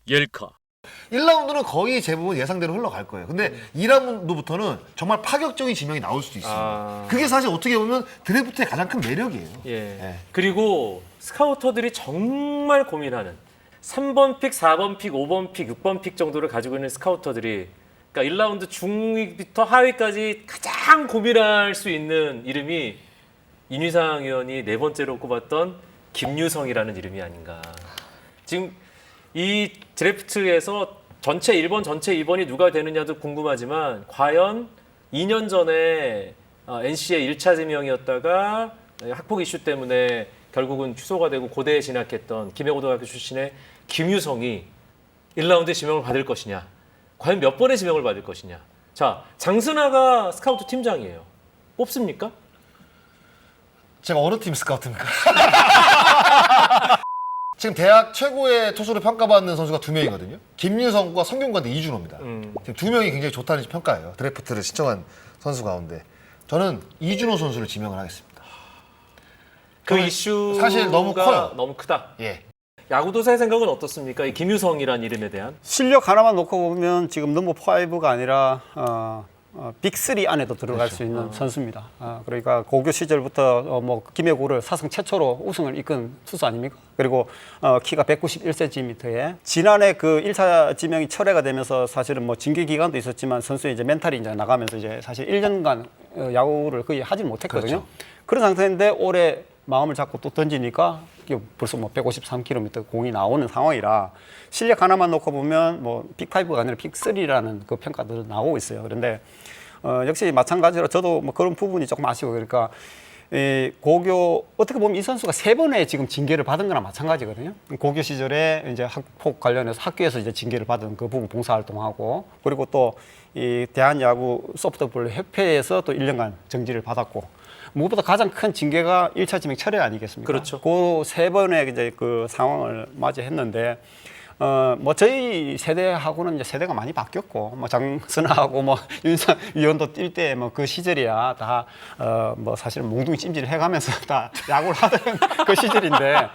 옐카. 1라운드는 거의 대부분 예상대로 흘러갈 거예요. 근데 2라운드부터는 정말 파격적인 지명이 나올 수도 있습니다. 그게 사실 어떻게 보면 드래프트의 가장 큰 매력이에요. 예. 그리고 스카우터들이 정말 고민하는 3번 픽, 4번 픽, 5번 픽, 6번 픽 정도를 가지고 있는 스카우터들이 그러니까 1라운드 중위부터 하위까지 가장 고민할 수 있는 이름이 윤희상 의원이 네 번째로 꼽았던 김유성이라는 이름이 아닌가. 지금 이 드래프트에서 전체 1번, 전체 2번이 누가 되느냐도 궁금하지만 과연 2년 전에 NC의 1차 지명이었다가 학폭 이슈 때문에 결국은 취소가 되고 고대에 진학했던 김해고등학교 출신의 김유성이 1라운드에 지명을 받을 것이냐. 과연 몇 번의 지명을 받을 것이냐. 자, 장순아가 스카우트 팀장이에요. 뽑습니까? 제가 어느 팀 스카우트입니까? 지금 대학 최고의 투수로 평가받는 선수가 2명이거든요. 김유성과 성균관대 이준호입니다. 지금 2명이 굉장히 좋다는 평가예요. 드래프트를 신청한 선수 가운데. 저는 이준호 선수를 지명을 하겠습니다. 그 이슈가 사실 너무 커요. 너무 크다. 예. 야구도사의 생각은 어떻습니까? 이 김유성이라는 이름에 대한. 실력 하나만 놓고 보면 지금 넘버 5가 아니라 빅3 안에도 들어갈 수 있는 선수입니다. 그러니까 고교 시절부터 뭐 김해고를 사상 최초로 우승을 이끈 투수 아닙니까? 그리고 키가 191cm에 지난해 그 1차 지명이 철회가 되면서 사실은 뭐 징계 기간도 있었지만 선수의 이제 멘탈이 이제 나가면서 이제 사실 1년간 야구를 거의 하지 못했거든요. 그렇죠. 그런 상태인데 올해 마음을 잡고 또 던지니까 벌써 뭐 153km 공이 나오는 상황이라 실력 하나만 놓고 보면 뭐 픽5가 아니라 픽3라는 그 평가도 나오고 있어요. 그런데 역시 마찬가지로 저도 뭐 그런 부분이 조금 아쉬워. 그러니까 고교 어떻게 보면 이 선수가 3번의 지금 징계를 받은 거나 마찬가지거든요. 고교 시절에 이제 학폭 관련해서 학교에서 이제 징계를 받은 그 부분 봉사활동하고 그리고 또 이 대한야구 소프트볼 협회에서 또 1년간 정지를 받았고 무엇보다 가장 큰 징계가 1차 지명 철회 아니겠습니까? 그렇죠. 그 3번의 이제 그 상황을 맞이했는데 뭐 저희 세대하고는 이제 세대가 많이 바뀌었고 뭐 장순아하고 뭐 윤상 위원도 뛸 때 뭐 그 시절이야 다 뭐 사실은 몽둥이 찜질 해가면서 다 야구를 하던 그 시절인데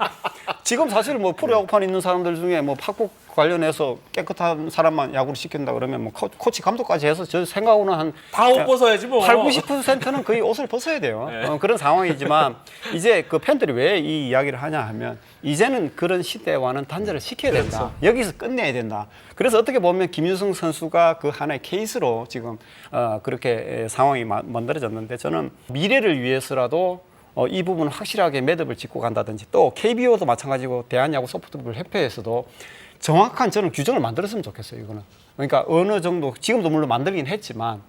지금 사실 뭐 프로야구판 있는 사람들 중에 뭐 학폭 관련해서 깨끗한 사람만 야구를 시킨다 그러면 뭐 코치 감독까지 해서 저 생각으로는 한 다 옷 벗어야지 뭐. 80~90%는 거의 옷을 벗어야 돼요. 그런 상황이지만 이제 그 팬들이 왜 이 이야기를 하냐 하면 이제는 그런 시대와는 단절을 시켜야 된다. 여기서 끝내야 된다. 그래서 어떻게 보면 김유성 선수가 그 하나의 케이스로 지금 그렇게 상황이 만들어졌는데 저는 미래를 위해서라도 이 부분을 확실하게 매듭을 짓고 간다든지 또 KBO도 마찬가지고 대한야구 소프트볼 협회에서도 정확한 저는 규정을 만들었으면 좋겠어요. 이거는 그러니까 어느 정도 지금도 물론 만들긴 했지만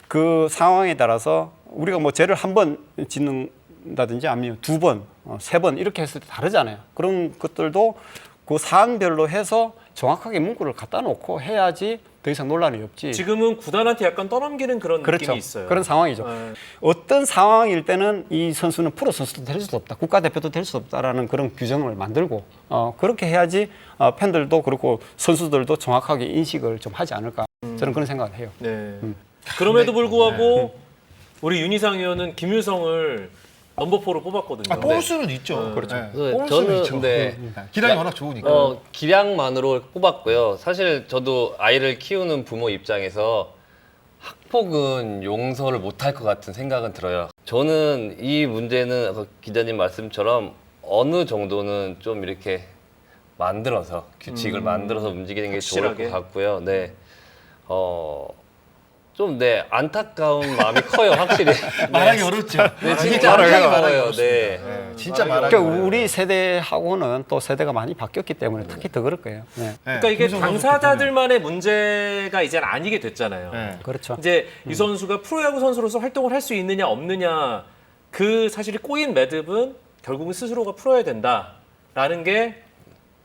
그 상황에 따라서 우리가 뭐 죄를 한 번 짓는다든지 아니면 2번, 3번 이렇게 했을 때 다르잖아요. 그런 것들도 그 사안별로 해서 정확하게 문구를 갖다 놓고 해야지 더 이상 논란이 없지. 지금은 구단한테 약간 떠넘기는 그런 그렇죠. 느낌이 있어요. 그런 상황이죠. 어떤 상황일 때는 이 선수는 프로 선수도 될 수도 없다, 국가대표도 될 수 없다라는 그런 규정을 만들고 그렇게 해야지 팬들도 그렇고 선수들도 정확하게 인식을 좀 하지 않을까. 저는 그런 생각을 해요. 네. 그럼에도 불구하고 우리 윤희상 의원은 김유성을 넘버4로 뽑았거든요. 뽑을 수는 있죠. 그렇죠. 뽑을 수는 저는 있죠. 근데 기량이 워낙 좋으니까. 기량만으로 뽑았고요. 사실 저도 아이를 키우는 부모 입장에서 학폭은 용서를 못할 것 같은 생각은 들어요. 저는 이 문제는 아까 기자님 말씀처럼 어느 정도는 좀 이렇게 만들어서 규칙을 만들어서 움직이는 게 확실하게. 좋을 것 같고요. 네. 좀 안타까운 마음이 커요, 확실히. 말하기 어렵죠. 네, 진짜 말하기 어려워요. 네. 진짜 말하기 그러니까 어려워요. 우리 세대하고는 또 세대가 많이 바뀌었기 때문에 특히 더 그럴 거예요. 네. 그러니까 이게 김유성 선수 당사자들만의 문제가 이제는 아니게 됐잖아요. 네. 그렇죠. 이제 이 선수가 프로야구 선수로서 활동을 할 수 있느냐 없느냐 그 사실이 꼬인 매듭은 결국은 스스로가 풀어야 된다라는 게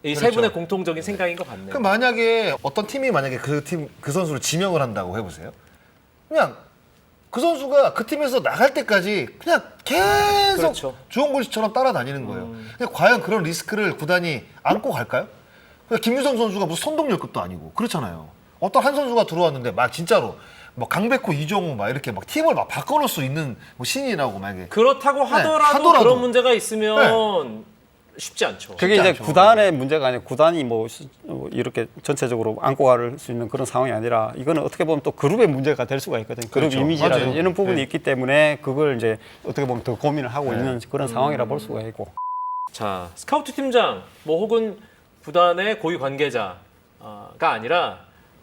이 세 그렇죠. 분의 공통적인 생각인 것 같네요. 그럼 만약에 어떤 팀이 만약에 그 선수를 지명을 한다고 해보세요. 그냥 그 선수가 그 팀에서 나갈 때까지 그냥 계속 그렇죠. 주원골 씨처럼 따라다니는 거예요. 그냥 과연 그런 리스크를 구단이 안고 갈까요? 그냥 김유성 선수가 무슨 선동열급도 아니고 그렇잖아요. 어떤 한 선수가 들어왔는데 막 진짜로 뭐 강백호, 이종우 막 이렇게 막 팀을 막 바꿔놓을 수 있는 뭐 신인이라고 만약에 그렇다고 하더라도 하더라도. 그런 문제가 있으면 쉽지 않죠. 그게 이제 않죠. 구단의 문제가 아니라 구단이 뭐 이렇게 전체적으로 안고 갈 수 있는 그런 상황이 아니라 이거는 어떻게 보면 또 그룹의 문제가 될 수가 있거든요. 그룹 그렇죠. 이미지라든지 맞아요. 이런 부분이 네. 있기 때문에 그걸 이제 어떻게 보면 더 고민을 하고 있는 그런 상황이라 볼 수가 있고. 자, 스카우트 팀장 뭐 혹은 구단의 고위 관계자가 아니라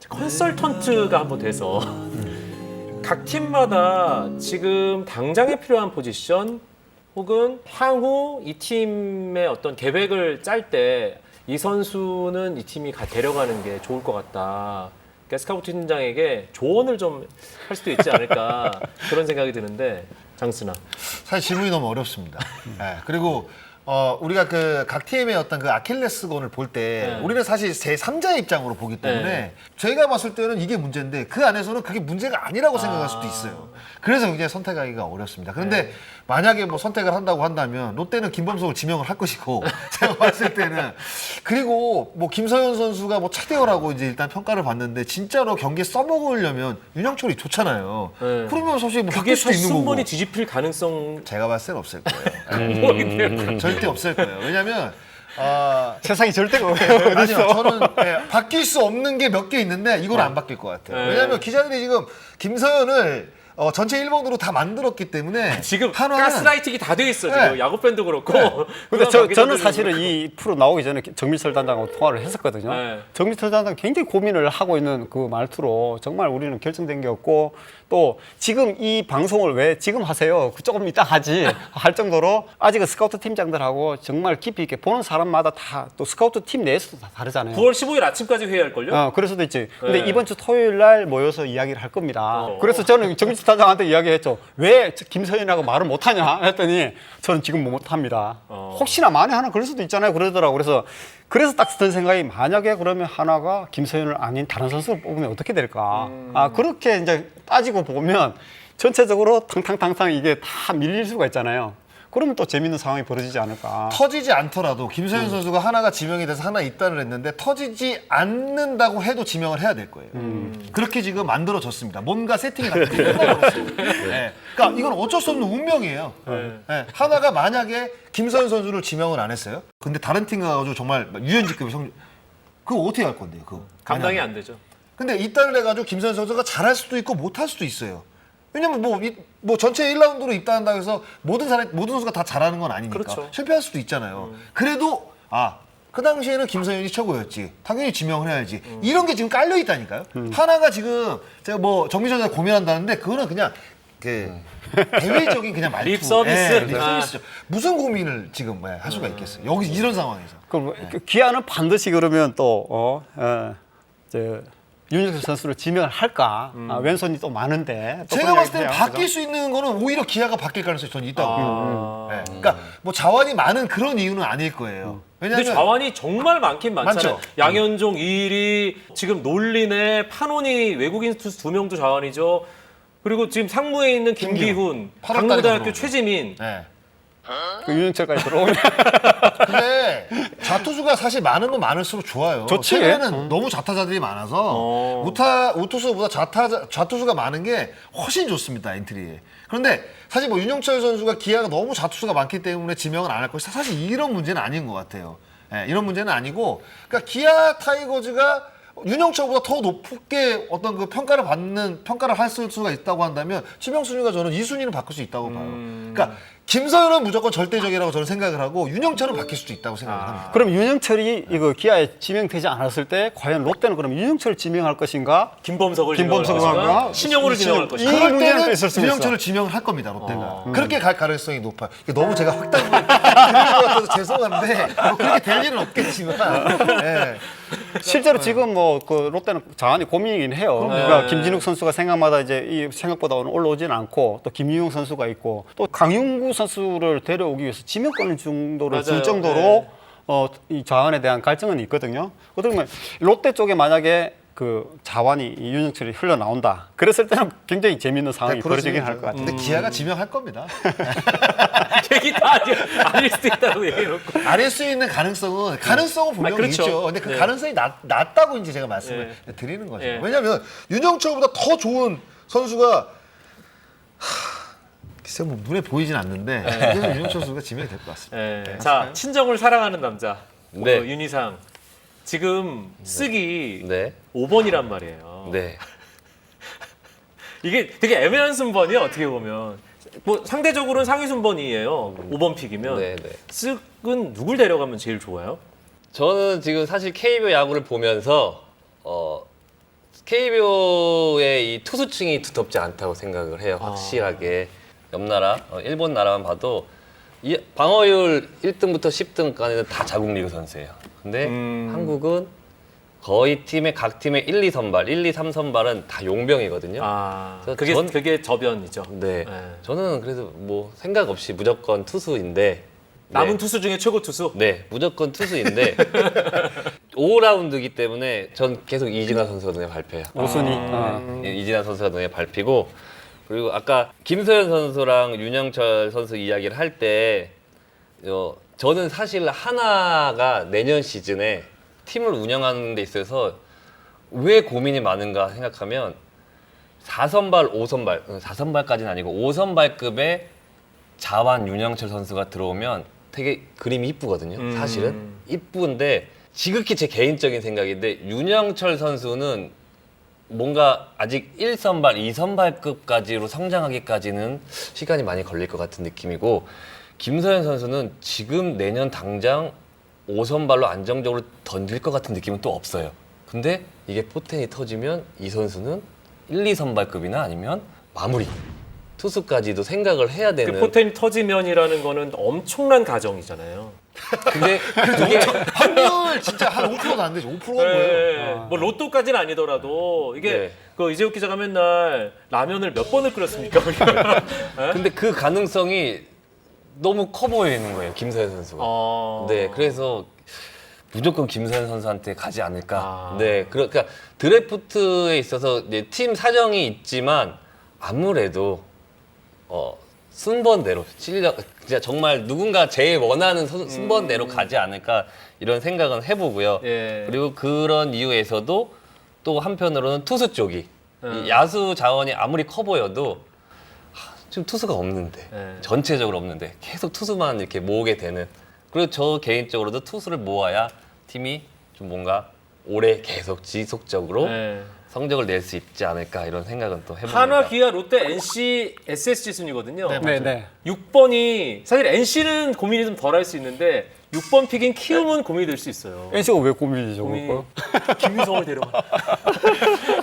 컨설턴트가 한번 돼서 각 팀마다 지금 당장에 필요한 포지션 혹은 향후 이 팀의 어떤 계획을 짤 때 이 선수는 이 팀이 데려가는 게 좋을 것 같다. 그러니까 스카우트 팀장에게 조언을 좀 할 수도 있지 않을까 그런 생각이 드는데 장순아. 사실 질문이 너무 어렵습니다. 네, 그리고 우리가 그 각 팀의 어떤 그 아킬레스건을 볼 때 네. 우리는 사실 제 3자의 입장으로 보기 때문에 네. 저희가 봤을 때는 이게 문제인데 그 안에서는 그게 문제가 아니라고 생각할 수도 있어요. 그래서 굉장히 선택하기가 어렵습니다. 그런데 만약에 뭐 선택을 한다고 한다면 롯데는 김범석을 지명을 할 것이고 제가 봤을 때는 그리고 뭐 김서현 선수가 뭐 차대어라고 이제 일단 평가를 받는데 진짜로 경기에 써먹으려면 윤영철이 좋잖아요. 네. 그러면 사실 뭐 그게 바뀔 수도 있는 거고. 순번이 뒤집힐 가능성 제가 봤을 때는 없을 거예요. 절대 없을 거예요. 왜냐면 세상에 절대가 없어요. 아니요, 저는 바뀔 수 없는 게 몇 개 있는데 이건 안 바뀔 것 같아요. 네. 왜냐면 기자들이 지금 김서현을 전체 1번으로 다 만들었기 때문에 지금 한화는- 가스라이팅이 다 돼 있어 지금 네. 야구 팬도 그렇고. 근데 구단 저는 관계자들도 사실은 그렇고. 이 프로 나오기 전에 정밀철 단장하고 통화를 했었거든요. 네. 정밀철 단장 굉장히 고민을 하고 있는 그 말투로 정말 우리는 결정된 게 없고 또 지금 이 방송을 왜 지금 하세요? 그 조금 이따 하지 할 정도로 아직은 스카우트 팀장들하고 정말 깊이 있게 보는 사람마다 다 또 스카우트 팀 내에서도 다 다르잖아요. 9월 15일 아침까지 회의할 걸요? 그럴 수도 있지. 근데 네. 이번 주 토요일 날 모여서 이야기를 할 겁니다. 그래서 저는 정민수 단장한테 이야기했죠. 왜 김서현이라고 말을 못하냐 했더니 저는 지금 못합니다. 혹시나 만에 하나 그럴 수도 있잖아요. 그러더라고. 그래서 딱 든 생각이 만약에 그러면 하나가 김서현을 아닌 다른 선수를 뽑으면 어떻게 될까? 그렇게 이제 따지고 보면 전체적으로 탕탕탕탕 이게 다 밀릴 수가 있잖아요. 그러면 또 재밌는 상황이 벌어지지 않을까. 터지지 않더라도 김서현 선수가 하나가 지명이 돼서 하나 입단을 했는데 터지지 않는다고 해도 지명을 해야 될 거예요. 그렇게 지금 만들어졌습니다. 뭔가 세팅이 다 끝나버렸어요. 네. 그러니까 이건 어쩔 수 없는 운명이에요. 네. 하나가 만약에 김서현 선수를 지명을 안 했어요. 근데 다른 팀 가가지고 정말 유현진급의 성적 그거 어떻게 할 건데요? 그거 감당이 만약에. 안 되죠. 근데 입단을 해가지고 김서현 선수가 잘할 수도 있고 못할 수도 있어요. 왜냐면 뭐 전체 1라운드로 입단한다고 해서 모든 선수가 다 잘하는 건 아니니까 그렇죠. 실패할 수도 있잖아요. 그래도 그 당시에는 김서현이 최고였지. 당연히 지명을 해야지. 이런 게 지금 깔려 있다니까요. 하나가 지금 제가 뭐 정미전에 고민한다는데 그거는 그냥 그 대외적인 그냥 말투. 립 서비스? 립 서비스죠. 무슨 고민을 지금 할 수가 있겠어요. 여기 이런 상황에서. 그럼 기아는 반드시 그러면 또 윤석열 선수를 지명을 할까? 왼손이 또 많은데. 또 제가 그런 봤을 때는 얘기해요. 바뀔 수 있는 거는 오히려 기아가 바뀔 가능성이 저는 있다고. 네. 아. 그러니까 뭐 자원이 많은 그런 이유는 아닐 거예요. 근데 왜냐하면 자원이 정말 많긴 많잖아요. 많죠. 양현종, 이일이 지금 놀린의 판원이 외국인 투수 2명도 자원이죠. 그리고 지금 상무에 있는 김기훈, 8월 달에 강부대학교 들어오죠. 최지민. 네. 그 윤영철까지 들어오면 근데 좌투수가 사실 많으면 많을수록 좋아요. 좋지. 최근에는 너무 좌타자들이 많아서 우투수보다 좌투수가 많은 게 훨씬 좋습니다. 엔트리에. 그런데 사실 뭐 윤영철 선수가 기아가 너무 좌투수가 많기 때문에 지명을 안 할 것이 사실 이런 문제는 아닌 것 같아요. 예, 이런 문제는 아니고 그러니까 기아 타이거즈가 윤영철보다 더 높게 어떤 그 평가를 할 수가 있다고 한다면 지명 순위가 저는 2순위는 바꿀 수 있다고 봐요. 그러니까 김서현은 무조건 절대적이라고 저는 생각을 하고 윤영철은 바뀔 수도 있다고 생각을 합니다. 그럼 윤영철이 이거 기아에 지명되지 않았을 때 과연 롯데는 그럼 윤영철을 지명할 것인가? 김범석을 김범석을 지명할 것인가? 할까? 신영호를 지명할 이 것인가? 그럴 문제는 또 때는 있을 수 윤영철을 지명을 할 겁니다. 롯데가 어. 그렇게 갈 가능성이 높아요. 이게 너무 제가 확답을 드리는 것 같아서 죄송한데 뭐 그렇게 될 일은 없겠지만 예. 실제로 지금 뭐 그 롯데는 자원이 고민이긴 해요. 그러니까 김진욱 선수가 생각마다 이제 이 생각보다 올라오지는 않고 또 김유용 선수가 있고 또 강윤구 선수를 데려오기 위해서 지명권을 정도로 줄 맞아요. 정도로 네. 이 자원에 대한 갈증은 있거든요. 그러면 롯데 쪽에 만약에 그 자원이 이 윤영철이 흘러 나온다. 그랬을 때는 굉장히 재밌는 상황이 벌어지긴 할 것 같아요. 근데 기아가 지명할 겁니다. 얘기 다 아닐 수도 있다고 얘기해놓고. 아닐 수 있는 가능성은 분명히 그렇죠. 있죠. 근데 그 네. 가능성이 낮다고 이제 제가 말씀을 드리는 거죠. 네. 왜냐하면 윤영철보다 더 좋은 선수가 글쎄 뭐 눈에 보이진 않는데 그래서 윤영철 선수가 지명이 될 것 같습니다. 네. 자, 친정을 사랑하는 남자. 네. 윤희상. 지금 쓰기 네. 5번이란 말이에요. 네. 이게 되게 애매한 순번이에요, 어떻게 보면. 뭐 상대적으로는 상위 순번이에요. 5번 픽이면. 네, 네. 쓱은 누굴 데려가면 제일 좋아요? 저는 지금 사실 KBO 야구를 보면서 KBO의 이 투수층이 두텁지 않다고 생각을 해요. 확실하게. 옆나라, 일본 나라만 봐도 이 방어율 1등부터 10등까지는 다 자국 리그 선수예요. 근데 한국은 거의 각 팀의 1, 2 선발, 1, 2, 3 선발은 다 용병이거든요. 그래서 그게 저변이죠. 네. 네. 저는 그래서 뭐 생각 없이 무조건 투수인데 남은 네. 투수 중에 최고 투수? 네, 무조건 투수인데 5라운드이기 때문에 전 계속 이진아 선수가 눈에 밟혀요. 5순위. 이진아 선수가 눈에 밟히고 그리고 아까 김소연 선수랑 윤영철 선수 이야기를 할 때 저는 사실 하나가 내년 시즌에 팀을 운영하는 데 있어서 왜 고민이 많은가 생각하면 4선발, 5선발, 4선발까지는 아니고 5선발급의 자완 윤영철 선수가 들어오면 되게 그림이 이쁘거든요. 사실은 이쁜데 지극히 제 개인적인 생각인데 윤영철 선수는 뭔가 아직 1선발, 2선발급까지로 성장하기까지는 시간이 많이 걸릴 것 같은 느낌이고 김서현 선수는 지금 내년 당장 5선발로 안정적으로 던질 것 같은 느낌은 또 없어요. 근데 이게 포텐이 터지면 이 선수는 1, 2선발급이나 아니면 마무리 투수까지도 생각을 해야 되는. 그 포텐이 터지면이라는 거는 엄청난 가정이잖아요. 근데 그게 확률 진짜 한 5%도 안 되죠. 5%가 뭐예요? 뭐 로또까지는 아니더라도 이게 네. 그 이재욱 기자가 맨날 라면을 몇 번을 끓였습니까? 우리가? 근데 그 가능성이 너무 커 보이는 거예요, 김서현 선수가. 네, 그래서 무조건 김서현 선수한테 가지 않을까. 네, 그러니까 드래프트에 있어서 이제 팀 사정이 있지만 아무래도 순번대로 실력, 진짜 정말 누군가 제일 원하는 순번대로 가지 않을까 이런 생각은 해보고요. 예. 그리고 그런 이유에서도 또 한편으로는 투수 쪽이 이 야수 자원이 아무리 커 보여도 지금 투수가 없는데 전체적으로 없는데 계속 투수만 이렇게 모으게 되는. 그리고 저 개인적으로도 투수를 모아야 팀이 좀 뭔가 오래 계속 지속적으로 성적을 낼 수 있지 않을까 이런 생각은 또 해봅니다. 한화, 기아, 롯데, NC, SSG 순이거든요. 네. 6번이 사실 NC는 고민이 좀 덜 할 수 있는데 6번 픽인 키움은 고민이 될 수 있어요. NC가 왜 고민이죠? 고민이 김유성을 데려가.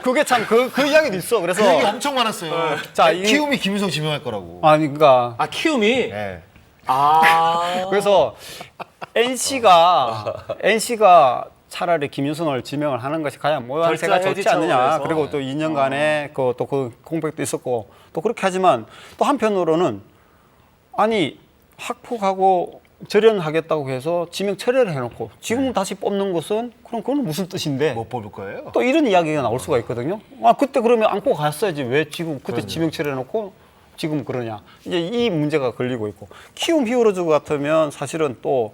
그게 참 그 이야기도 있어. 그래서 그 얘기 엄청 많았어요. 자, 키움이 김유성 지명할 거라고. 아니 그러니까 아 키움이? 네. 그래서 NC가 차라리 김유성을 지명을 하는 것이 가장 모양새가 결자 좋지 않느냐. 차원에서. 그리고 또 2년간의 그 공백도 있었고 또 그렇게 하지만 또 한편으로는 아니 학폭하고 절연하겠다고 해서 지명 철회를 해놓고 지금 다시 뽑는 것은 그럼 그건 무슨 뜻인데? 못 뽑을 거예요? 또 이런 이야기가 나올 수가 있거든요. 아 그때 그러면 안고 갔어야지 왜 지금 그때 지명 철회해놓고 지금 그러냐. 이제 이 문제가 걸리고 있고 키움 히어로즈 같으면 사실은 또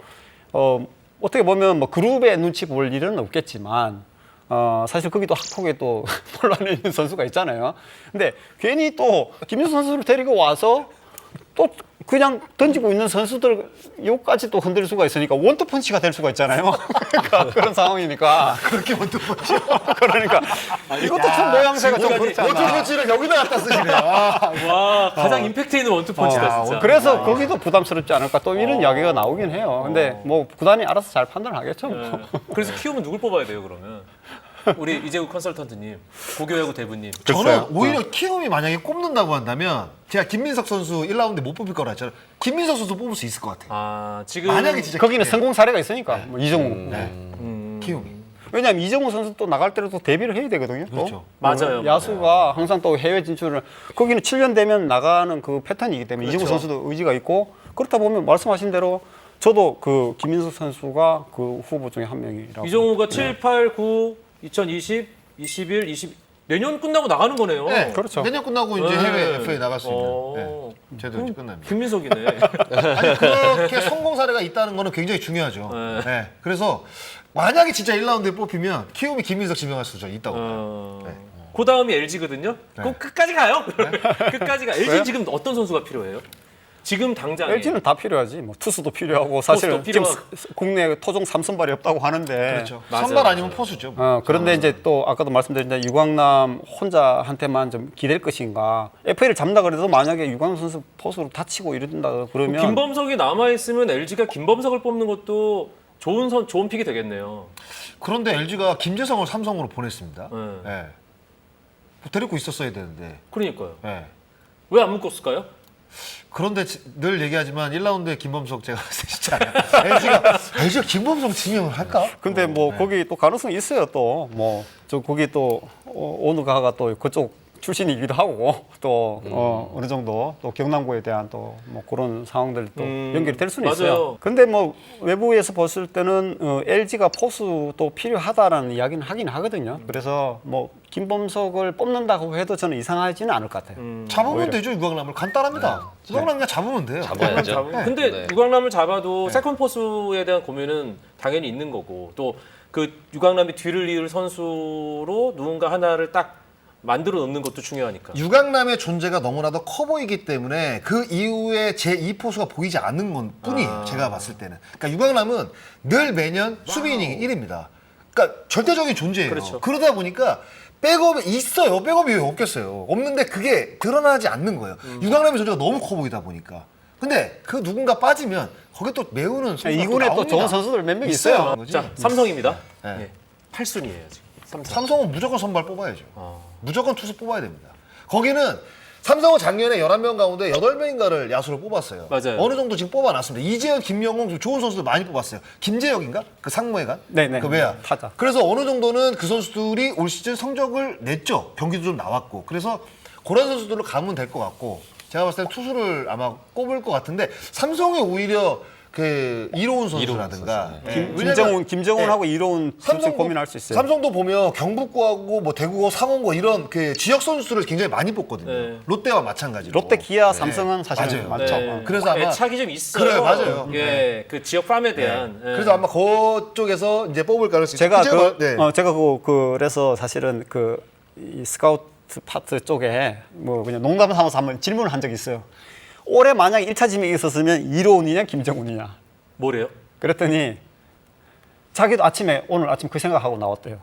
어떻게 보면 뭐 그룹의 눈치 볼 일은 없겠지만 사실 거기도 학폭에 또 혼란에 있는 선수가 있잖아요. 근데 괜히 또 김윤수 선수를 데리고 와서 또 그냥 던지고 있는 선수들 요까지 또 흔들 수가 있으니까 원투펀치가 될 수가 있잖아요. 그러니까 그런 상황이니까. 그렇게 원투펀치. 그러니까 이것도 참 모양새가 좀 그렇지 않나. 원투펀치를 여기다 갖다 쓰시네요. 와 가장 임팩트 있는 원투펀치다 진짜. 그래서 거기도 부담스럽지 않을까 또 이런 이야기가 나오긴 해요. 근데 뭐 구단이 알아서 잘 판단하겠죠. 뭐. 그래서 키움은 누굴 뽑아야 돼요 그러면? 우리 이재욱 컨설턴트님, 고교야구 대부님. 저는 오히려 키움이 만약에 꼽는다고 한다면 제가 김민석 선수 1라운드에 못 뽑을 거라 했잖아요. 김민석 선수 뽑을 수 있을 것 같아요. 아 지금 만약에 진짜 거기는 성공 사례가 있으니까 뭐 이정우. 키움이. 왜냐하면 이정우 선수 또 나갈 때로 또 데뷔를 해야 되거든요. 또. 그렇죠. 맞아요. 야수가 항상 또 해외 진출을 거기는 7년 되면 나가는 그 패턴이기 때문에 이정우 선수도 의지가 있고 그렇다 보면 말씀하신 대로 저도 그 김민석 선수가 그 후보 중에 한 명이라고. 이정우가 7, 8, 9, 2020, 21, 20 내년 끝나고 나가는 거네요. 네, 그렇죠. 내년 끝나고 이제 해외 FA 나갈 수 있는 어. 제대로 이제 끝납니다. 김민석이네. 아니 그렇게 성공 사례가 있다는 거는 굉장히 중요하죠. 네. 그래서 만약에 진짜 1라운드에 뽑히면 키움이 김민석 지명할 수도 있다고 봐요. 네. 그 다음이 LG거든요. 그럼 끝까지 가요. 끝까지 가. LG 왜요? 지금 어떤 선수가 필요해요? 지금 당장 LG는 다 필요하지. 뭐 투수도 필요하고 사실 지금 필요하고. 국내 토종 3선발이 없다고 하는데. 그렇죠. 맞아요, 선발 맞아요. 아니면 포수죠. 그런데 이제 또 아까도 말씀드린 유광남 혼자한테만 좀 기댈 것인가. FA를 잡는다 그래도 만약에 유광남 선수 포수로 다치고 이런다 그러면 김범석이 남아 있으면 LG가 김범석을 뽑는 것도 좋은 픽이 되겠네요. 그런데 LG가 김재성을 삼성으로 보냈습니다. 네. 예. 데리고 있었어야 되는데. 그러니까요. 예. 왜 안 묶었을까요? 그런데 늘 얘기하지만 1라운드에 김범석 제가 진짜 LG가 김범석 지명을 할까? 근데 뭐 거기 또 가능성이 있어요. 또 뭐 저 거기 또 어느 가가 또 그쪽 출신이기도 하고 또 어느 정도 또 경남고에 대한 또 뭐 그런 상황들 또 연결이 될 수는 맞아요. 있어요. 근데 뭐 외부에서 봤을 때는 LG가 포수도 필요하다라는 이야기는 하긴 하거든요. 그래서 뭐 김범석을 뽑는다고 해도 저는 이상하지는 않을 것 같아요. 잡으면 오히려. 되죠, 유광남을. 간단합니다. 유광남 그냥 잡으면 돼요. 잡아야죠. 근데 네. 유광남을 잡아도 세컨 포수에 대한 고민은 당연히 있는 거고 또 그 유광남이 뒤를 이을 선수로 누군가 하나를 딱 만들어 놓는 것도 중요하니까. 유강남의 존재가 너무나도 커 보이기 때문에 그 이후에 제 2포수가 보이지 않는 건 뿐이에요. 제가 봤을 때는. 그러니까 유강남은 늘 매년 수비 이닝이 1위입니다. 그러니까 절대적인 존재예요. 그렇죠. 그러다 보니까 백업이 있어요. 백업이 왜 없겠어요. 없는데 그게 드러나지 않는 거예요. 유강남의 존재가 너무 커 보이다 보니까. 근데 그 누군가 빠지면 거기 또 메우는 선수가 이 군에 또 좋은 선수들 몇 명 있어요. 자, 삼성입니다. 네. 예. 8순위예요, 지금. 삼성. 삼성은 무조건 선발 뽑아야죠. 아. 무조건 투수 뽑아야 됩니다. 거기는 삼성은 작년에 11명 가운데 8명인가를 야수를 뽑았어요. 맞아요. 어느 정도 지금 뽑아놨습니다. 이재현, 김영웅 좋은 선수들 많이 뽑았어요. 김재혁인가? 그 상무에 간? 네네. 그 외야. 타자. 그래서 어느 정도는 그 선수들이 올 시즌 성적을 냈죠. 경기도 좀 나왔고. 그래서 그런 선수들로 가면 될 것 같고 제가 봤을 때 투수를 아마 꼽을 것 같은데 삼성이 오히려 그 이로운 선수라든가 김정훈하고 이로운 선수 고민할 수 있어요. 삼성도 보면 경북고하고 뭐 대구고 상원고 이런 그 지역 선수들을 굉장히 많이 뽑거든요. 네. 롯데와 마찬가지로. 롯데, 기아, 삼성은 사실 맞아요. 많죠. 네. 그래서 아마 애착이 좀 있어요. 그래요, 맞아요. 예, 그 지역 팜에 대한. 예. 그래서 아마 그쪽에서 이제 뽑을 가능성이 제가 있어요. 그래서 사실은 이 스카우트 파트 쪽에 뭐 그냥 농담 삼아서 한번 질문을 한 적이 있어요. 올해 만약 1차 지명이 있었으면 이로운이냐 김정훈이냐. 뭐래요? 그랬더니 자기도 오늘 아침 그 생각하고 나왔대요.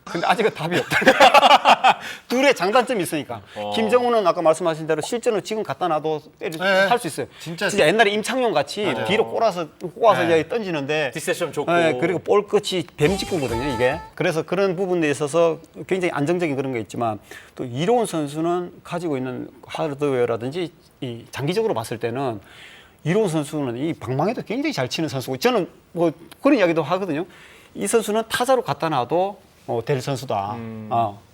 근데 아직은 답이 없다. 둘의 장단점이 있으니까. 김정훈은 아까 말씀하신 대로 실제로 지금 갖다 놔도 할 수 있어요. 진짜 옛날에 임창용 같이 뒤로 꼬아서 이제 던지는데 디세션 좋고. 그리고 볼 끝이 뱀직구거든요, 이게. 그래서 그런 부분에 있어서 굉장히 안정적인 그런 게 있지만 또 이로운 선수는 가지고 있는 하드웨어라든지 이 장기적으로 봤을 때는 이로운 선수는 이 방망이도 굉장히 잘 치는 선수고 저는 뭐 그런 이야기도 하거든요. 이 선수는 타자로 갖다 놔도 될 선수다.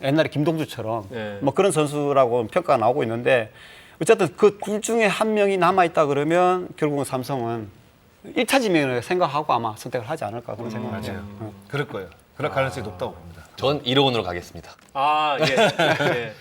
옛날에 김동주처럼 네. 뭐 그런 선수라고 평가가 나오고 있는데 어쨌든 그 둘 중에 한 명이 남아 있다 그러면 결국은 삼성은 1차 지명을 생각하고 아마 선택을 하지 않을까 그런 생각을 해요. 그럴 거예요. 그럴 가능성이 높다고 봅니다. 전 이로운으로 가겠습니다. 아, 예. 예.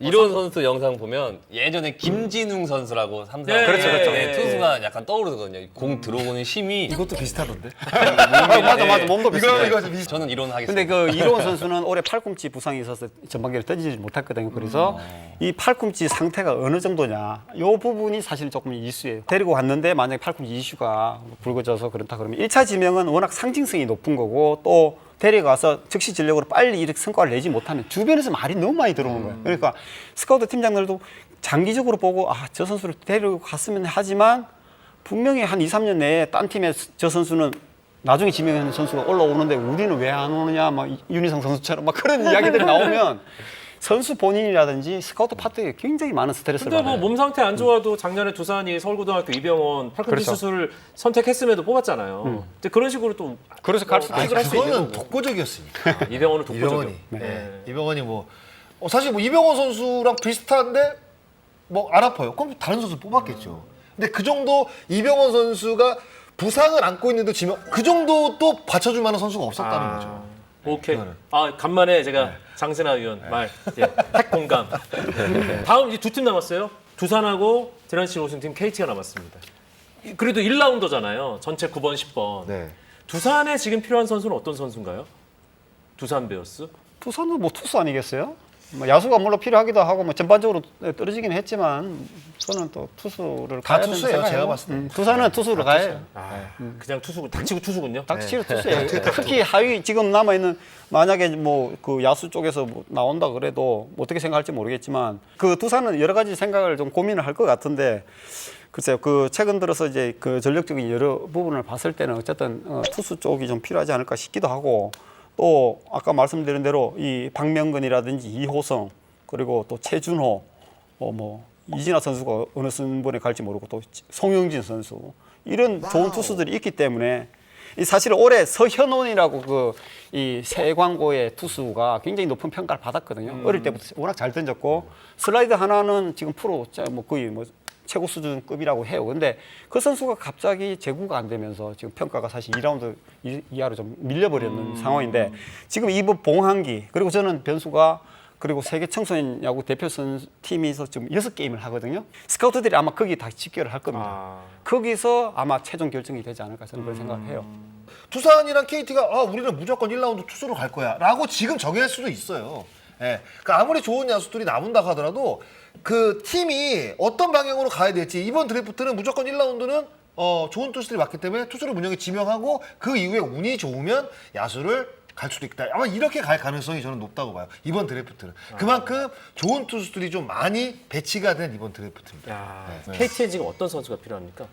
이로운 선수 영상 보면 예전에 김진웅 선수라고 삼성 네, 그렇죠, 그렇죠. 투수가 약간 떠오르거든요. 공 들어오는 힘이 이것도 비슷하던데. 맞아. 몸도 비슷해. 이거 좀 비슷. 저는 이로운 근데 하겠습니다. 그 이로운 선수는 올해 팔꿈치 부상이 있어서 전반기를 던지지 못했거든요. 그래서 이 팔꿈치 상태가 어느 정도냐, 이 부분이 사실 조금 이슈예요. 데리고 갔는데 만약에 팔꿈치 이슈가 붉어져서 그렇다 그러면 1차 지명은 워낙 상징성이 높은 거고 또 데려가서 즉시 전력으로 빨리 이렇게 성과를 내지 못하면 주변에서 말이 너무 많이 들어오는 거예요. 그러니까 스카우트 팀장들도 장기적으로 보고 저 선수를 데리고 갔으면 하지만 분명히 한 2, 3년 내에 딴 팀에 저 선수는 나중에 지명하는 선수가 올라오는데 우리는 왜 안 오느냐, 막 윤희상 선수처럼 막 그런 이야기들이 나오면 선수 본인이라든지 스카우트 파트에 굉장히 많은 스트레스를 근데 받아요. 뭐 몸 상태 안 좋아도 작년에 두산이 서울고등학교 이병헌 팔꿈치 그렇죠. 수술을 선택했음에도 뽑았잖아요. 이제 그런 식으로 또 그래서 갈 수도 픽을 할수 있는 그거는 거고. 독보적이었으니까. 이병헌은 독보적이요. 이병헌이. 네. 이병헌이 뭐 사실 뭐 이병헌 선수랑 비슷한데 뭐 안 아파요. 그럼 다른 선수 뽑았겠죠. 근데 그 정도 이병헌 선수가 부상을 안고 있는데 지명 그 정도 또 받쳐줄 만한 선수가 없었다는 거죠. 오케이. 그거는. 간만에 제가 장세나 의원 말 핵 공감. 다음 이제 두 팀 남았어요. 두산하고 지난 시즌 우승팀 KT가 남았습니다. 그래도 1라운더잖아요. 전체 9번, 10번. 네. 두산에 지금 필요한 선수는 어떤 선수인가요? 두산 베어스? 투수는 뭐 투수 아니겠어요? 뭐 야수가 물론 필요하기도 하고 뭐 전반적으로 떨어지긴 했지만 저는 또 투수를 다 가야 된다고 투수예요, 생각해요. 제가 봤을 때. 두산은 투수를 가요. 그냥 투수, 닥치고 투수군요. 닥치로 투수예요. 특히 하위 지금 남아 있는 만약에 뭐 그 야수 쪽에서 뭐 나온다 그래도 뭐 어떻게 생각할지 모르겠지만 그 두산은 여러 가지 생각을 좀 고민을 할 것 같은데 글쎄요. 그 최근 들어서 이제 그 전력적인 여러 부분을 봤을 때는 어쨌든 투수 쪽이 좀 필요하지 않을까 싶기도 하고 또 아까 말씀드린 대로 이 박명근이라든지 이호성 그리고 또 최준호 뭐 이진아 선수가 어느 순번에 갈지 모르고 또 송영진 선수 이런 좋은 투수들이 있기 때문에 이 사실 올해 서현원이라고 그 이 새 광고의 투수가 굉장히 높은 평가를 받았거든요. 어릴 때부터 워낙 잘 던졌고 슬라이드 하나는 지금 프로 뭐 거의 뭐 최고 수준급이라고 해요. 근데 그 선수가 갑자기 제구가 안 되면서 지금 평가가 사실 2라운드 이하로 좀 밀려버리는 상황인데 지금 이번 봉한기 그리고 저는 변수가 그리고 세계 청소년 야구 대표 선수 팀에서 지금 6게임을 하거든요. 스카우트들이 아마 거기 다 집결을 할 겁니다. 거기서 아마 최종 결정이 되지 않을까 저는 그런 생각을 해요. 두산이랑 KT가 우리는 무조건 1라운드 투수로 갈 거야 라고 지금 정할 수도 있어요. 예. 그러니까 아무리 좋은 야수들이 남은다 하더라도 그 팀이 어떤 방향으로 가야 될지 이번 드래프트는 무조건 1라운드는 좋은 투수들이 맞기 때문에 투수를 문영에 지명하고 그 이후에 운이 좋으면 야수를 갈 수도 있다. 아마 이렇게 갈 가능성이 저는 높다고 봐요. 이번 드래프트는. 그만큼 좋은 투수들이 좀 많이 배치가 된 이번 드래프트입니다. KT에 지금 어떤 선수가 필요합니까?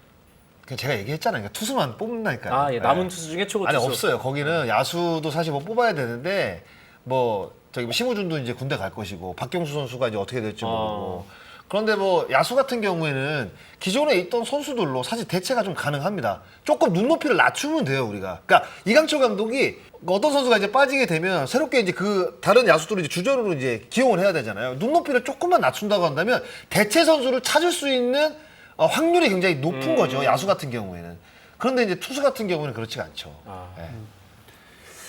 그냥 제가 얘기했잖아요. 그러니까 투수만 뽑는다니까요. 예, 남은 투수 중에 초고 아니 투수. 없어요. 거기는 야수도 사실 뭐 뽑아야 되는데 뭐 저기 심우준도 이제 군대 갈 것이고 박경수 선수가 이제 어떻게 될지 모르고 그런데 뭐 야수 같은 경우에는 기존에 있던 선수들로 사실 대체가 좀 가능합니다. 조금 눈높이를 낮추면 돼요 우리가. 그러니까 이강철 감독이 어떤 선수가 이제 빠지게 되면 새롭게 이제 그 다른 야수들을 이제 주전으로 이제 기용을 해야 되잖아요. 눈높이를 조금만 낮춘다고 한다면 대체 선수를 찾을 수 있는 확률이 굉장히 높은 거죠. 야수 같은 경우에는. 그런데 이제 투수 같은 경우는 그렇지가 않죠. 네.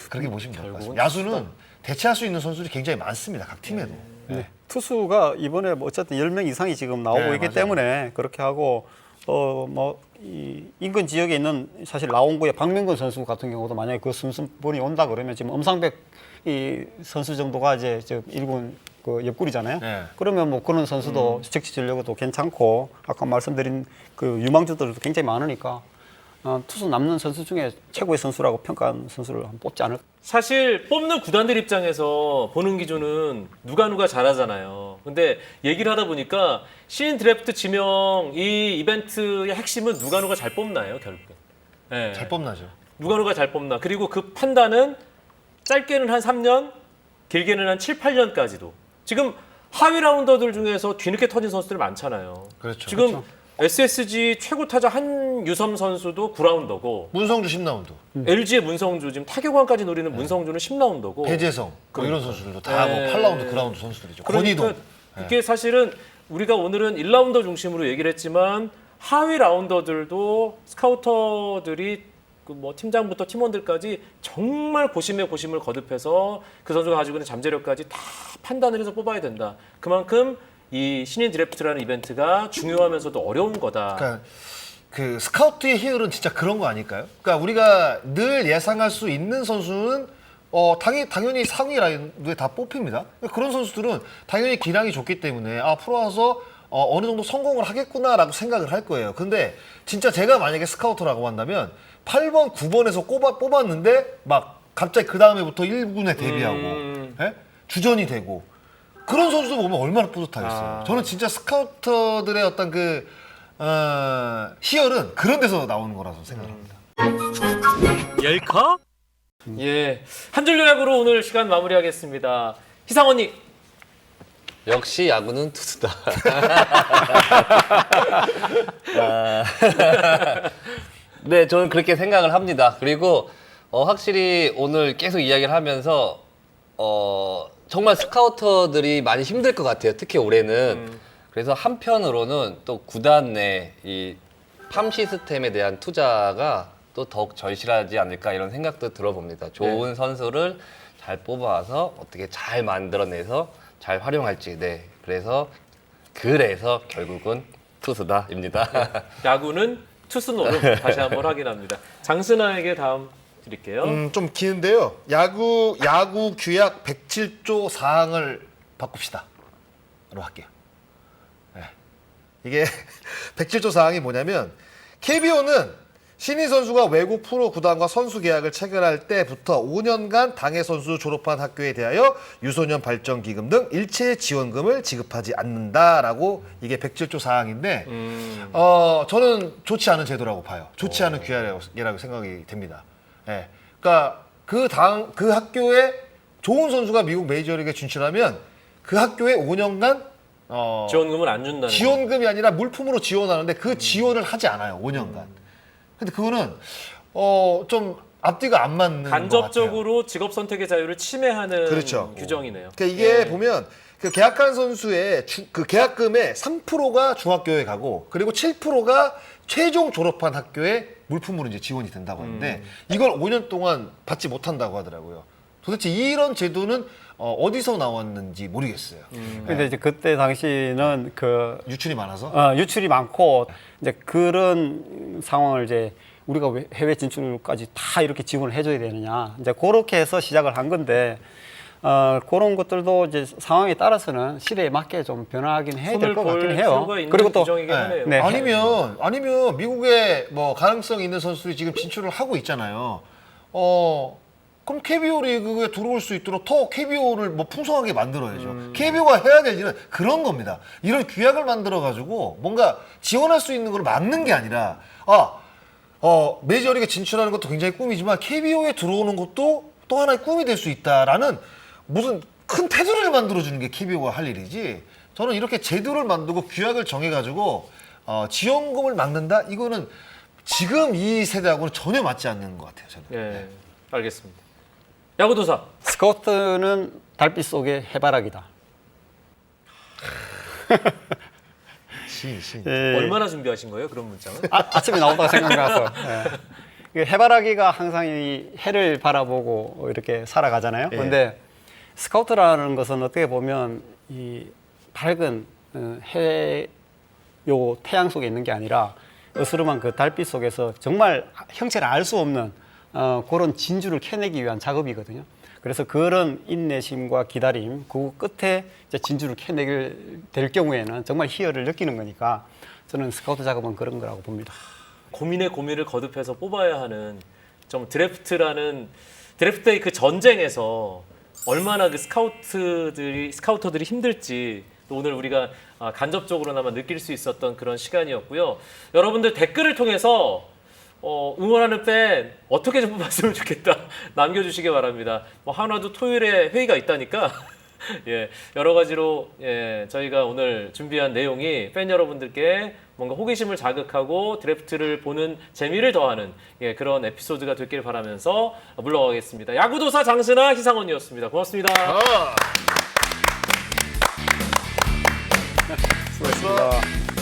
그렇게 보시면 될 것 같습니다. 야수는 대체할 수 있는 선수들이 굉장히 많습니다. 각 팀에도. 네. 투수가 이번에 뭐 어쨌든 10명 이상이 지금 나오고 네, 있기 맞아요. 때문에 그렇게 하고 이 인근 지역에 있는 사실 라온구의 박명근 선수 같은 경우도 만약에 그 순번이 온다 그러면 지금 엄상백 이 선수 정도가 이제 저 1군 그 옆구리잖아요. 네. 그러면 뭐 그런 선수도 적시 전력도 괜찮고 아까 말씀드린 그 유망주들도 굉장히 많으니까 투수 남는 선수 중에 최고의 선수라고 평가한 선수를 한번 뽑지 않을까. 사실 뽑는 구단들 입장에서 보는 기준은 누가 잘하잖아요. 근데 얘기를 하다 보니까 신인 드래프트 지명 이 이벤트의 핵심은 누가 잘 뽑나요, 결국엔. 네. 잘 뽑나죠. 누가 잘 뽑나. 그리고 그 판단은 짧게는 한 3년, 길게는 한 7, 8년까지도. 지금 하위 라운더들 중에서 뒤늦게 터진 선수들 많잖아요. 그렇죠. 지금 그렇죠. SSG 최고 타자 한유섬 선수도 9라운더고 문성주 10라운드, LG의 문성주 지금 타격왕까지 노리는 문성주는 10라운더고 배재성 뭐 이런 선수들도 다 뭐 8라운드, 9라운드 선수들이죠. 권희동. 그러니까 이게 사실은 우리가 오늘은 1라운더 중심으로 얘기를 했지만 하위 라운더들도 스카우터들이 그 뭐 팀장부터 팀원들까지 정말 고심에 고심을 거듭해서 그 선수가 가지고 있는 잠재력까지 다 판단을 해서 뽑아야 된다. 그만큼 이 신인 드래프트라는 이벤트가 중요하면서도 어려운 거다. 그러니까 그 스카우트의 희열은 진짜 그런 거 아닐까요? 그러니까 우리가 늘 예상할 수 있는 선수는 당연히 상위 라인에 다 뽑힙니다. 그러니까 그런 선수들은 당연히 기량이 좋기 때문에 프로 와서 어느 정도 성공을 하겠구나라고 생각을 할 거예요. 근데 진짜 제가 만약에 스카우터라고 한다면 8번, 9번에서 뽑았는데 막 갑자기 그 다음에부터 1군에 데뷔하고 예? 주전이 되고 그런 선수들 보면 얼마나 뿌듯하겠어요. 저는 진짜 스카우터들의 어떤 그 희열은 그런 데서 나오는 거라서 생각합니다. 열커? 예, 한 줄 요약으로 오늘 시간 마무리하겠습니다. 희상원님. 역시 야구는 투수다. 네, 저는 그렇게 생각을 합니다. 그리고 확실히 오늘 계속 이야기를 하면서 정말 스카우터들이 많이 힘들 것 같아요. 특히 올해는. 그래서 한편으로는 또 구단 내 이 팜 시스템에 대한 투자가 또 더욱 절실하지 않을까 이런 생각도 들어봅니다. 좋은 선수를 잘 뽑아서 어떻게 잘 만들어내서 잘 활용할지. 네, 그래서 결국은 투수다입니다. 야구는 투수 노름 다시 한번 확인합니다. 장순아에게 다음 드릴게요. 좀 기는데요. 야구 규약 107조 사항을 바꿉시다로 할게요. 네. 이게 백질조 사항이 뭐냐면 KBO는 신인 선수가 외국 프로 구단과 선수 계약을 체결할 때부터 5년간 당해 선수 졸업한 학교에 대하여 유소년 발전 기금 등 일체 지원금을 지급하지 않는다라고 이게 백질조 사항인데 저는 좋지 않은 제도라고 봐요. 좋지 않은 규약이라고 생각이 됩니다. 예. 그러니까 그 학교에 좋은 선수가 미국 메이저리그에 진출하면 그 학교에 5년간 지원금을 안 준다는 지원금이 아니라 물품으로 지원하는데 그 지원을 하지 않아요. 5년간. 근데 그거는 좀 앞뒤가 안 맞는 것 같아요. 간접적으로 직업 선택의 자유를 침해하는 그렇죠. 규정이네요. 그러니까 이게 예. 보면 그 계약한 선수의 그 계약금의 3%가 중학교에 가고 그리고 7%가 최종 졸업한 학교에 물품으로 이제 지원이 된다고 하는데 이걸 5년 동안 받지 못한다고 하더라고요. 도대체 이런 제도는 어디서 나왔는지 모르겠어요. 근데 이제 그때 당시는 그 유출이 많아서 유출이 많고 이제 그런 상황을 이제 우리가 왜 해외 진출까지 다 이렇게 지원을 해줘야 되느냐 이제 그렇게 해서 시작을 한 건데 그런 것들도 이제 상황에 따라서는 시대에 맞게 좀 변화하긴 해야 될 것 같긴 해요. 그리고 또 규정이긴 하네요. 네. 아니면 미국에 뭐 가능성 있는 선수들이 지금 진출을 하고 있잖아요. 그럼 KBO 리그에 들어올 수 있도록 더 KBO를 뭐 풍성하게 만들어야죠. KBO가 해야 될 일은 그런 겁니다. 이런 규약을 만들어가지고 뭔가 지원할 수 있는 걸 막는 게 아니라 메이저리그에 진출하는 것도 굉장히 꿈이지만 KBO에 들어오는 것도 또 하나의 꿈이 될 수 있다라는 무슨 큰 테두리를 만들어주는 게 KBO가 할 일이지. 저는 이렇게 제도를 만들고 규약을 정해가지고 지원금을 막는다? 이거는 지금 이 세대하고는 전혀 맞지 않는 것 같아요. 저는. 예, 알겠습니다. 야구도사. 스카우트는 달빛 속의 해바라기다. 신. 예. 얼마나 준비하신 거예요? 그런 문장은? 아침에 나오다가 생각나서. 예. 해바라기가 항상 이 해를 바라보고 이렇게 살아가잖아요. 예. 근데 스카우트라는 것은 어떻게 보면 이 밝은 해, 요 태양 속에 있는 게 아니라 어스름한 그 달빛 속에서 정말 형체를 알 수 없는 그런 진주를 캐내기 위한 작업이거든요. 그래서 그런 인내심과 기다림, 그 끝에 이제 진주를 캐내게 될 경우에는 정말 희열을 느끼는 거니까 저는 스카우트 작업은 그런 거라고 봅니다. 고민에 고민을 거듭해서 뽑아야 하는 좀 드래프트의 그 전쟁에서 얼마나 그 스카우터들이 힘들지 또 오늘 우리가 간접적으로나마 느낄 수 있었던 그런 시간이었고요. 여러분들 댓글을 통해서 응원하는 팬 어떻게 좀 뽑았으면 좋겠다 남겨주시기 바랍니다. 뭐 하나도 토요일에 회의가 있다니까 예, 여러 가지로 저희가 오늘 준비한 내용이 팬 여러분들께 뭔가 호기심을 자극하고 드래프트를 보는 재미를 더하는 그런 에피소드가 됐길 바라면서 물러가겠습니다. 야구도사 장신아 희상원이었습니다. 고맙습니다. 수고하셨습니다.